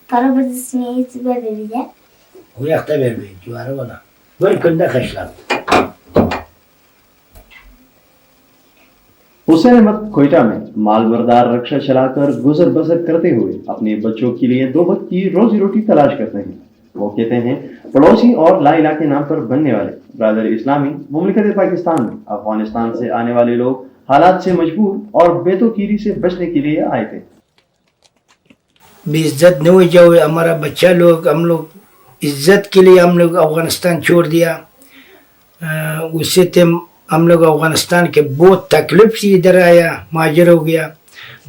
Karabazısını itibar verirler. Uyakta vermeyin civarı bana. Böyle könde kaşlar. Hussain Ahmad Quetta में माल बरदार रक्षा चलाकर गुजर बसर करते हुए अपने बच्चों के लिए दो वक्त की रोजी रोटी तलाश करते हैं। वो कहते हैं पड़ोसी और ला इलाह के नाम पर बनने वाले ब्रदर इस्लामी मुमलिकत पाकिस्तान में अफगानिस्तान से आने वाले लोग हालात से मजबूर और बेतौकीरी से बचने के लिए आए थे। बेइज्जत न हो जाओ हमारा बच्चा लोग, हम लोग इज्जत के लिए हम लोग अफगानिस्तान छोड़ दिया। उससे हम लोग अफगानिस्तान के बहुत तकलीफ से इधर आया, महाजर हो गया।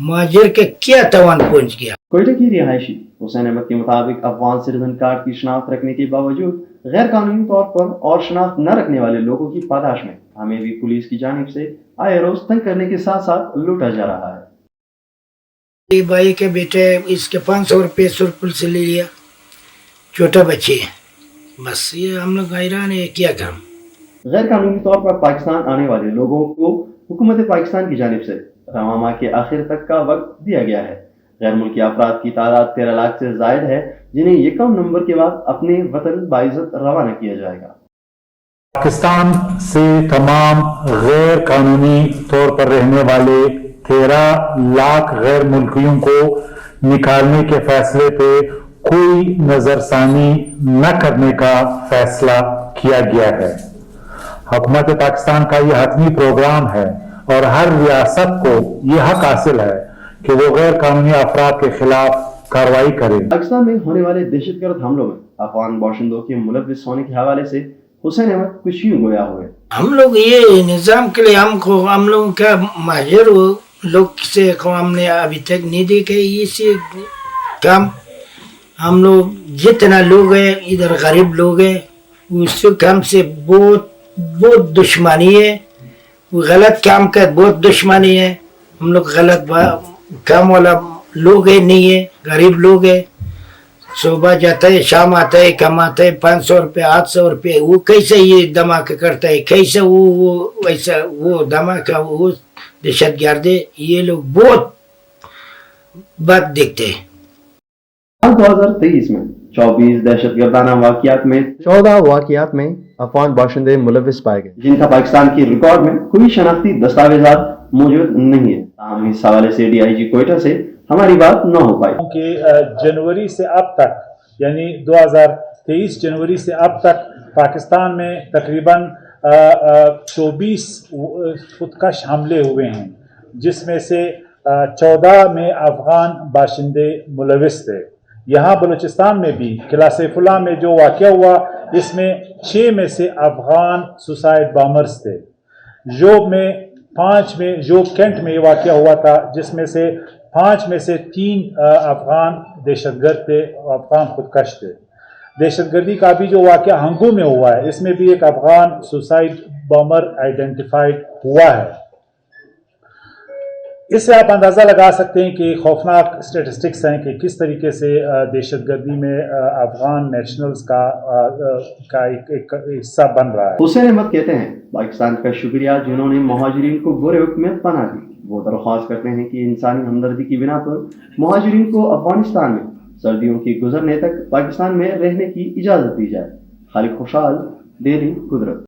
महाजर के क्या तवान पहुंच गया। कोयटा की रिहायशी हुसैन अहमद के मुताबिक अफगान सिटीजन कार्ड की शनाख्त रखने के बावजूद गैर कानूनी तौर पर और शनाख्त न रखने वाले लोगों की पादाश में हमें भी पुलिस की जानिब से आए रोज तंग करने के साथ साथ लूटा जा रहा है। ये भाई के बेटे इसके 500 रुपये सुरपुल से ले लिया, छोटा बच्चे है। बस ये हम लोग हैरान है, क्या काम। गैर कानूनी तौर पर पाकिस्तान आने वाले लोगों को हुकूमत पाकिस्तान की जानिब से रवां माह के आखिर तक का वक्त दिया गया है। गैर मुल्की अफराद की तादाद 13 लाख से जायद है, जिन्हें यकम नवंबर के बाद अपने वतन बाइज्जत रवाना किया जाएगा। पाकिस्तान से तमाम गैर कानूनी तौर पर रहने वाले 13 लाख गैर मुल्कियों को निकालने के फैसले पे कोई नजरसानी न करने का फैसला किया गया है। हुकूमत पाकिस्तान का यह हतमी प्रोग्राम है और हर रियासत को यह हक हासिल है कि वो गैर कानूनी अफराद के खिलाफ कार्रवाई करे। पाकिस्तान में होने वाले दहशतगर्द हमलों में अफगान बाशिंदों के मुलव्विस होने के हवाले से हुसैन अहमद कुछ यूं गोया हुए। हम लोग ये निज़ाम के लिए हम लोग का महाजर लोग से हमने अभी तक नहीं देखे इसे काम। हम लोग जितना लोग हैं इधर गरीब लोग हैं, उससे काम से बहुत दुश्मनी है। वो गलत काम का बहुत दुश्मनी है। हम लोग गलत काम वाला लोग है नहीं है, गरीब लोग है। सुबह जाता है शाम आता है, कमाता है 500 रुपये 800 रुपये। वो कैसे ये धमाका करता है, कैसे वो वैसा वो धमाका वो दहशत गर्द है। ये लोग बहुत बात देखते हैं। 2023 में 24 दहशतगर्दाना वाक़ियात में 14 वाक़ियात में अफगान बाशिंदे मुलव्विस पाए गए, जिनका पाकिस्तान की रिकॉर्ड में कोई शनाख्ती दस्तावेजात मौजूद नहीं है। इस हवाले से DIG कोयटा से हमारी बात न हो पाई। कि जनवरी से अब तक यानी 2023 जनवरी से अब तक पाकिस्तान में तकरीबन 24 खुदकश हमले हुए हैं, जिसमें से 14 में अफगान बाशिंदे मुलव्विस थे। यहाँ बलूचिस्तान में भी किला सैफुल्लाह में जो वाक़या हुआ, इसमें 6 में से अफगान सुसाइड बॉमर्स थे। जोब कैंट में ये वाक़या हुआ था, जिसमें से 5 में से 3 अफगान दहशतगर्द थे, अफगान खुदकश थे। दहशतगर्दी का भी जो वाक़या हंगू में हुआ है, इसमें भी एक अफगान सुसाइड बॉमर आइडेंटिफाइड हुआ है। इससे आप अंदाज़ा लगा सकते हैं कि खौफनाक स्टेटिस्टिक्स हैं कि किस तरीके से दहशतगर्दी में अफगान नेशनल्स का एक हिस्सा बन रहा है। हुसैन अहमद कहते हैं पाकिस्तान का शुक्रिया जिन्होंने मुहाजिरीन को बुरे वक्त में पनाह दी। वो दरख्वास्त करते हैं कि इंसानी हमदर्दी की बिना पर मुहाजिरीन को अफगानिस्तान में सर्दियों की गुजरने तक पाकिस्तान में रहने की इजाज़त दी जाए। खालिद खुशहाल, डेली कुदरत।